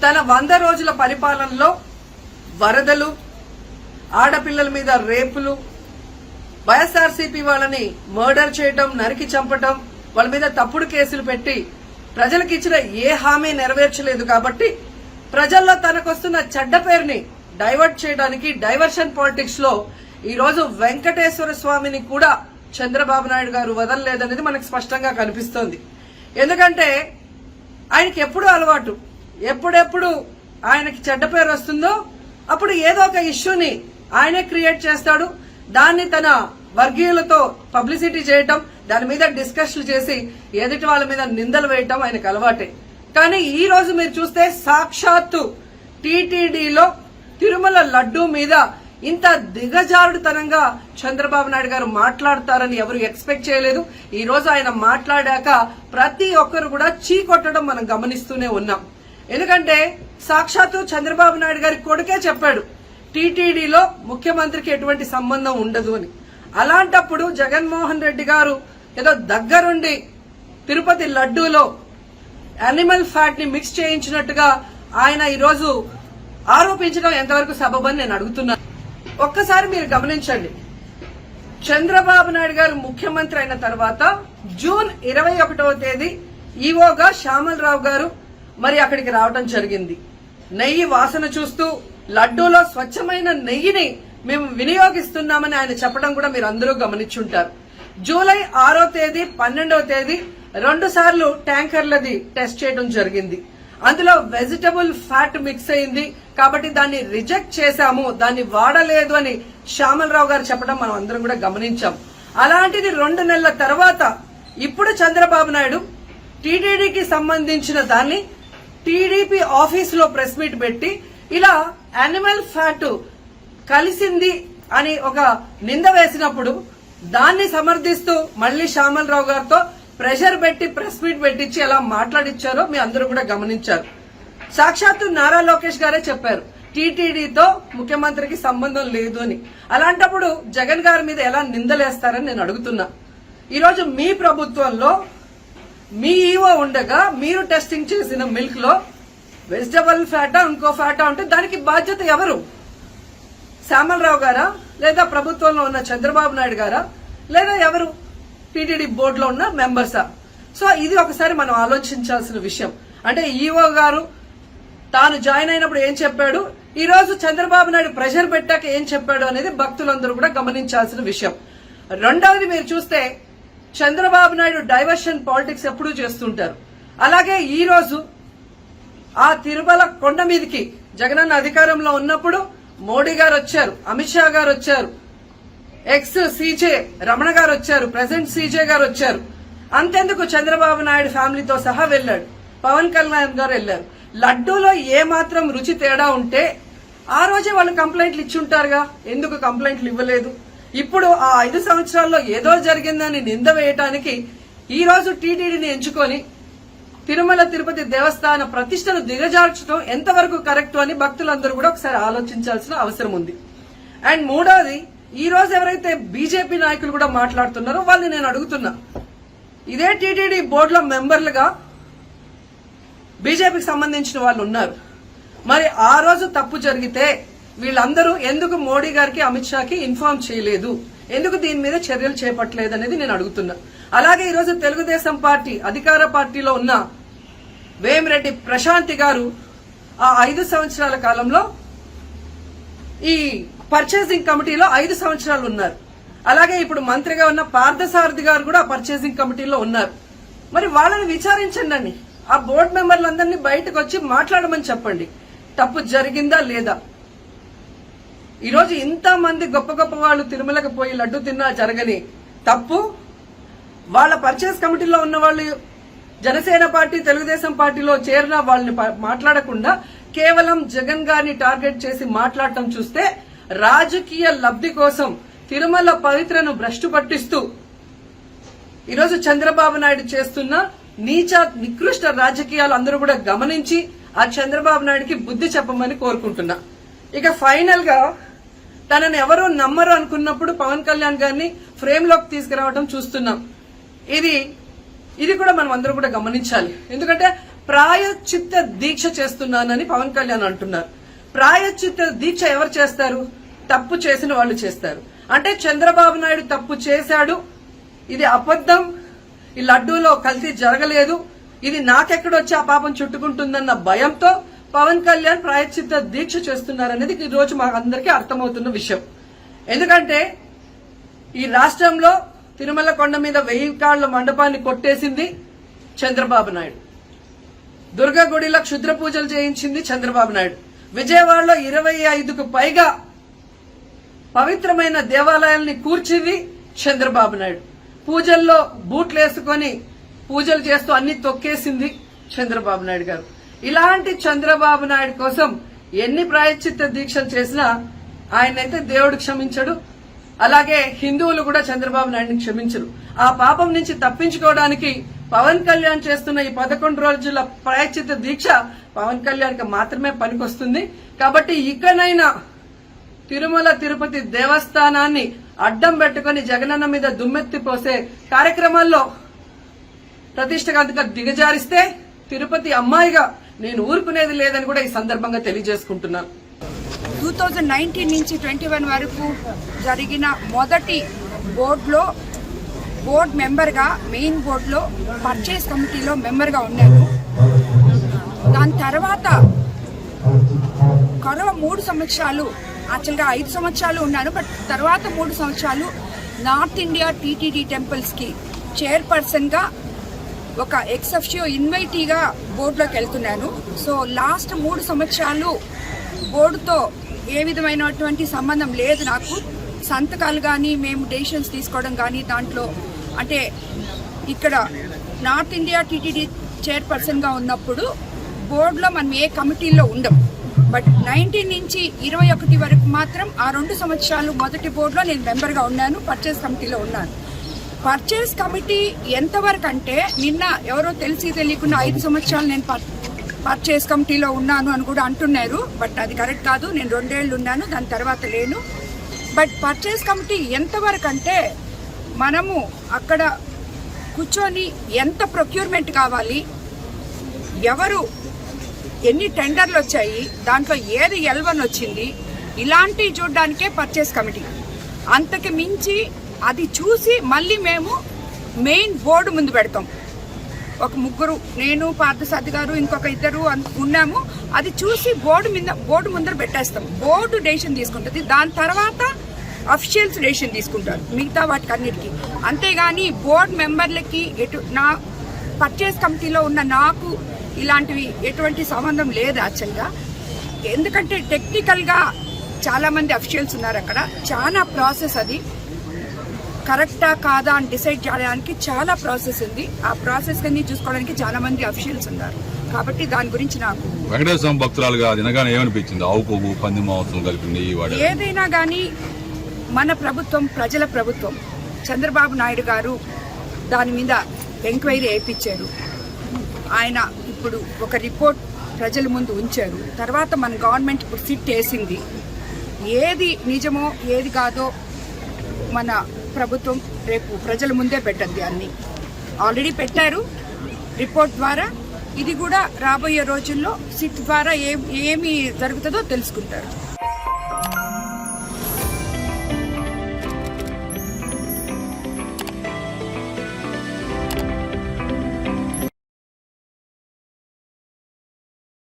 తన 100 రోజుల పరిపాలనలో వరదలు, ఆడపిల్లల మీద రేపులు, వైఎస్ఆర్సీపీ వాళ్ళని మర్డర్ చేయటం, నరికి చంపటం, వాళ్ళ మీద తప్పుడు కేసులు పెట్టి ప్రజలకు ఇచ్చిన ఏ హామీ నెరవేర్చలేదు. కాబట్టి ప్రజల్లో తనకొస్తున్న చెడ్డ పేరుని డైవర్ట్ చేయడానికి డైవర్షన్ పాలిటిక్స్ లో ఈ రోజు వెంకటేశ్వర స్వామిని కూడా చంద్రబాబు నాయుడు గారు వదలలేదనేది మనకు స్పష్టంగా కనిపిస్తోంది. ఎందుకంటే ఆయనకి ఎప్పుడు అలవాటు, ఎప్పుడెప్పుడు ఆయనకి చెడ్డ పేరు వస్తుందో అప్పుడు ఏదో ఒక ఇష్యూని ఆయనే క్రియేట్ చేస్తాడు. దాన్ని తన వర్గీయులతో పబ్లిసిటీ చేయటం, దాని మీద డిస్కషన్లు చేసి ఎదుటి వాళ్ళ మీద నిందలు వేయటం ఆయనకు అలవాటే. కానీ ఈ రోజు మీరు చూస్తే సాక్షాత్తు టీటీడీలో తిరుమల లడ్డూ మీద ఇంత దిగజారుడుతనంగా చంద్రబాబు నాయుడు గారు మాట్లాడతారని ఎవరు ఎక్స్పెక్ట్ చేయలేదు. ఈ రోజు ఆయన మాట్లాడాక ప్రతి ఒక్కరు కూడా చీకొట్టడం మనం గమనిస్తూనే ఉన్నాం. ఎందుకంటే సాక్షాత్తు చంద్రబాబు నాయుడు గారి కొడుకే చెప్పాడు టీటీడీలో ముఖ్యమంత్రికి ఎటువంటి సంబంధం ఉండదు అని. అలాంటప్పుడు జగన్మోహన్ రెడ్డి గారు ఏదో దగ్గరుండి తిరుపతి లడ్డూలో యానిమల్ ఫ్యాట్ ని మిక్స్ చేయించినట్టుగా ఆయన ఈరోజు ఆరోపించడం ఎంతవరకు సబబని నేను అడుగుతున్నాను. ఒక్కసారి మీరు గమనించండి, చంద్రబాబు నాయుడు గారు ముఖ్యమంత్రి అయిన తర్వాత జూన్ 21వ తేదీ ఈవోగా శ్యామలరావు గారు మరి అక్కడికి రావడం జరిగింది. నెయ్యి వాసన చూస్తూ లడ్డూలో స్వచ్ఛమైన నెయ్యిని మేము వినియోగిస్తున్నామని ఆయన చెప్పడం కూడా మీరు అందరూ గమనించుంటారు. జూలై 6వ తేదీ 12వ తేదీ 2 సార్లు ట్యాంకర్లది టెస్ట్ చేయడం జరిగింది. అందులో వెజిటబుల్ ఫ్యాట్ మిక్స్ అయింది కాబట్టి దాన్ని రిజెక్ట్ చేశాము, దాన్ని వాడలేదు అని శ్యామలరావు గారు చెప్పడం మనం అందరం కూడా గమనించాం. అలాంటిది 2 నెలల తర్వాత ఇప్పుడు చంద్రబాబు నాయుడు టీటీడీకి సంబంధించిన దాన్ని టీడీపీ ఆఫీస్ లో ప్రెస్ మీట్ పెట్టి ఇలా యానిమల్ ఫ్యాట్ కలిసింది అని ఒక నింద వేసినప్పుడు దాన్ని సమర్థిస్తూ మళ్లీ శ్యామలరావు గారితో ప్రెషర్ పెట్టి ప్రెస్ మీట్ పెట్టించి ఎలా మాట్లాడిచ్చారో మీ అందరూ కూడా గమనించారు. సాక్షాత్తు నారా లోకేష్ గారే చెప్పారు టీటీడీతో ముఖ్యమంత్రికి సంబంధం లేదు అని. అలాంటప్పుడు జగన్ గారి మీద ఎలా నిందలేస్తారని నేను అడుగుతున్నా. ఈరోజు మీ ప్రభుత్వంలో మీ ఈవో ఉండగా మీరు టెస్టింగ్ చేసిన మిల్క్ లో వెజిటబుల్ ఫ్యాటా ఇంకో ఫ్యాటా ఉంటే దానికి బాధ్యత ఎవరు? శ్యామలరావు గారా, లేదా ప్రభుత్వంలో ఉన్న చంద్రబాబు నాయుడు గారా, లేదా ఎవరు టీటీడీ బోర్డులో ఉన్న మెంబర్సా? సో ఇది ఒకసారి మనం ఆలోచించాల్సిన విషయం. అంటే ఈవో గారు తాను జాయిన్ అయినప్పుడు ఏం చెప్పాడు, ఈ రోజు చంద్రబాబు నాయుడు ప్రెషర్ పెట్టాక ఏం చెప్పాడు అనేది భక్తులందరూ కూడా గమనించాల్సిన విషయం. రెండవది మీరు చూస్తే చంద్రబాబు నాయుడు డైవర్షన్ పాలిటిక్స్ ఎప్పుడూ చేస్తుంటారు. అలాగే ఈ రోజు ఆ తిరుమల కొండ మీదకి జగనన్న అధికారంలో ఉన్నప్పుడు మోడీ గారు వచ్చారు, అమిత్ షా గారు వచ్చారు, ఎక్స్ సీజే రమణ గారు వచ్చారు, ప్రెసెంట్ సీజే గారు వచ్చారు. అంతెందుకు చంద్రబాబు నాయుడు ఫ్యామిలీతో సహా వెళ్లాడు, పవన్ కళ్యాణ్ గారు వెళ్లారు. లడ్డూలో ఏ మాత్రం రుచి తేడా ఉంటే ఆ రోజే వాళ్ళు కంప్లైంట్లు ఇచ్చుంటారుగా, ఎందుకు కంప్లైంట్లు ఇవ్వలేదు? ఇప్పుడు ఆ 5 సంవత్సరాల్లో ఏదో జరిగిందని నింద వేయటానికి ఈ రోజు టీటీడీని ఎంచుకొని తిరుమల తిరుపతి దేవస్థాన ప్రతిష్టను దిగజార్చడం ఎంతవరకు కరెక్ట్ అని భక్తులందరూ కూడా ఒకసారి ఆలోచించాల్సిన అవసరం ఉంది. అండ్ మూడోది, ఈ రోజు ఎవరైతే బీజేపీ నాయకులు కూడా మాట్లాడుతున్నారో వాళ్ళని నేను అడుగుతున్నా, ఇదే టీటీడీ బోర్డులో మెంబర్లుగా బీజేపీకి సంబంధించిన వాళ్ళు ఉన్నారు. మరి ఆ రోజు తప్పు జరిగితే వీళ్ళందరూ ఎందుకు మోడీ గారికి అమిత్ షాకి ఇన్ఫార్మ్ చేయలేదు, ఎందుకు దీని మీద చర్యలు చేపట్టలేదు అనేది నేను అడుగుతున్నా. అలాగే ఈ రోజు తెలుగుదేశం పార్టీ అధికార పార్టీలో ఉన్న వేమిరెడ్డి ప్రశాంతి గారు ఆ 5 సంవత్సరాల కాలంలో ఈ పర్చేసింగ్ కమిటీలో 5 సంవత్సరాలు ఉన్నారు. అలాగే ఇప్పుడు మంత్రిగా ఉన్న పార్థసారథి గారు కూడా పర్చేసింగ్ కమిటీలో ఉన్నారు. మరి వాళ్ళని విచారించండి, ఆ బోర్డు మెంబర్లందరినీ బయటకు వచ్చి మాట్లాడమని చెప్పండి, తప్పు జరిగిందా లేదా. ఈరోజు ఇంతమంది గొప్ప గొప్ప వాళ్ళు తిరుమలకు పోయి లడ్డు తిన్నా జరగని తప్పు వాళ్ళ పర్చేస్ కమిటీలో ఉన్న వాళ్ళు జనసేన పార్టీ తెలుగుదేశం పార్టీలో చేరిన వాళ్ళని మాట్లాడకుండా కేవలం జగన్ గారిని టార్గెట్ చేసి మాట్లాడటం చూస్తే రాజకీయ లబ్ధి కోసం తిరుమల పవిత్రను భ్రష్టు పట్టిస్తూ ఈరోజు చంద్రబాబు నాయుడు చేస్తున్న నీచ నికృష్ట రాజకీయాలు అందరూ కూడా గమనించి ఆ చంద్రబాబు నాయుడికి బుద్ధి చెప్పమని కోరుకుంటున్నా. ఇక ఫైనల్ గా తనని ఎవరూ నమ్మరు అనుకున్నప్పుడు పవన్ కళ్యాణ్ గారిని ఫ్రేమ్ లోకి తీసుకురావడం చూస్తున్నాం. ఇది కూడా మనం అందరూ కూడా గమనించాలి. ఎందుకంటే ప్రాయశ్చిత్త దీక్ష చేస్తున్నానని పవన్ కళ్యాణ్ అంటున్నారు. ప్రాయశ్చిత్త దీక్ష ఎవరు చేస్తారు? తప్పు చేసిన వాళ్ళు చేస్తారు. అంటే చంద్రబాబు నాయుడు తప్పు చేశాడు, ఇది అబద్ధం, ఈ లడ్డూలో కల్తీ జరగలేదు, ఇది నాకెక్కడొచ్చి ఆ పాపం చుట్టుకుంటుందన్న భయంతో పవన్ కళ్యాణ్ ప్రాయశ్చిత్త దీక్ష చేస్తున్నారనేది ఈ రోజు మాకు అందరికీ అర్థమవుతున్న విషయం. ఎందుకంటే ఈ రాష్ట్రంలో తిరుమల కొండ మీద 1000 కాళ్ల మండపాన్ని కొట్టేసింది చంద్రబాబు నాయుడు. దుర్గా గుడిలో క్షుద్ర పూజలు చేయించింది చంద్రబాబు నాయుడు. విజయవాడలో 25కు పైగా పవిత్రమైన దేవాలయాల్ని కూర్చింది చంద్రబాబు నాయుడు. పూజల్లో బూట్లు వేసుకొని పూజలు చేస్తూ అన్ని తొక్కేసింది చంద్రబాబు నాయుడు గారు. ఇలాంటి చంద్రబాబు నాయుడు కోసం ఎన్ని ప్రాయశ్చిత్త దీక్షలు చేసినా ఆయనైతే దేవుడు క్షమించడు, అలాగే హిందువులు కూడా చంద్రబాబు నాయుడిని క్షమించరు. ఆ పాపం నుంచి తప్పించుకోవడానికి పవన్ కళ్యాణ్ చేస్తున్న ఈ 11 రోజుల ప్రాయశ్చిత్త దీక్ష పవన్ కళ్యాణ్కి మాత్రమే పనికొస్తుంది. కాబట్టి ఇకనైనా తిరుమల తిరుపతి దేవస్థానాన్ని అడ్డం పెట్టుకుని జగనన్న మీద దుమ్మెత్తి పోసే కార్యక్రమాల్లో ప్రతిష్టగా దిగజారిస్తే తిరుపతి అమ్మాయిగా నేను ఊరుకునేది లేదని కూడా ఈ సందర్భంగా తెలియజేసుకుంటున్నాను. 2019 నుంచి 21 వరకు జరిగిన మొదటి బోర్డులో బోర్డు మెంబర్గా, మెయిన్ బోర్డులో పర్చేస్ కమిటీలో మెంబర్గా ఉన్నాను. దాని తర్వాత కరోనా 3 సంవత్సరాలు, యాక్చువల్గా 5 సంవత్సరాలు ఉన్నాను. బట్ తర్వాత 3 సంవత్సరాలు నార్త్ ఇండియా టీటీడీ టెంపుల్స్కి చైర్పర్సన్గా ఒక ఎక్సెఫ్షియో ఇన్వైటీగా బోర్డులోకి వెళ్తున్నాను. సో లాస్ట్ 3 సంవత్సరాలు బోర్డుతో ఏ విధమైనటువంటి సంబంధం లేదు నాకు. సంతకాలు కానీ, మేము డెసిషన్స్ తీసుకోవడం కానీ, దాంట్లో అంటే ఇక్కడ నార్త్ ఇండియా టీటీడీ చైర్పర్సన్గా ఉన్నప్పుడు బోర్డులో మనం ఏ కమిటీల్లో ఉండం. బట్ 19 నుంచి 21 వరకు మాత్రం ఆ 2 సంవత్సరాలు మొదటి బోర్డులో నేను మెంబర్గా ఉన్నాను, పర్చేస్ కమిటీలో ఉన్నాను. పర్చేస్ కమిటీ ఎంతవరకు అంటే నిన్న ఎవరో తెలిసి తెలియకుండా 5 సంవత్సరాలు నేను పర్చేస్ కమిటీలో ఉన్నాను అని కూడా అంటున్నారు. బట్ అది కరెక్ట్ కాదు. నేను 2 ఏళ్ళు ఉన్నాను, దాని తర్వాత లేను. బట్ పర్చేస్ కమిటీ ఎంతవరకు అంటే మనము అక్కడ కూర్చొని ఎంత ప్రొక్యూర్మెంట్ కావాలి, ఎవరు ఎన్ని టెండర్లు వచ్చాయి, దాంట్లో ఏది L1 వచ్చింది, ఇలాంటివి చూడడానికే పర్చేస్ కమిటీ. అంతకు మించి అది చూసి మళ్ళీ మేము మెయిన్ బోర్డు ముందు పెడతాం. ఒక 3, నేను, పార్థసారథి గారు, ఇంకొక 2 ఉన్నాము. అది చూసి బోర్డు ముందర పెట్టేస్తాం. బోర్డు డెసిషన్ తీసుకుంటుంది. దాని తర్వాత అఫీషియల్స్ డెసిషన్ తీసుకుంటారు మిగతా వాటికి అన్నిటికీ. అంతేగాని బోర్డు మెంబర్లకి నా పర్చేస్ కమిటీలో ఉన్న నాకు ఇలాంటివి ఎటువంటి సంబంధం లేదు యాక్చువల్గా. ఎందుకంటే టెక్నికల్గా చాలామంది అఫీషియల్స్ ఉన్నారు అక్కడ. చాలా ప్రాసెస్, అది కరెక్టా కాదా అని డిసైడ్ చేయడానికి చాలా ప్రాసెస్ ఉంది. ఆ ప్రాసెస్ అన్ని చూసుకోవడానికి చాలా మంది అఫీషియల్స్ ఉన్నారు. కాబట్టి దాని గురించి నాకు వెంకటేశ్వర భక్తురాలుగా దినగానే ఏమనిపించింది? ఆవు కొవ్వు, పంది మాంసం కలిపింది. ఏదైనా కానీ మన ప్రభుత్వం ప్రజల ప్రభుత్వం. చంద్రబాబు నాయుడు గారు దాని మీద ఎంక్వైరీ వేయించారు. ఆయన ఇప్పుడు ఒక రిపోర్ట్ ప్రజల ముందు ఉంచారు. తర్వాత మన గవర్నమెంట్ ఇప్పుడు సిట్ వేసింది. ఏది నిజమో ఏది కాదో మన ప్రభుత్వం రేపు ప్రజల ముందే పెట్టద్ది. అన్ని ఆల్రెడీ పెట్టారు రిపోర్ట్ ద్వారా. ఇది కూడా రాబోయే రోజుల్లో సిట్ ద్వారా ఏమి జరుగుతుందో తెలుసుకుంటారు.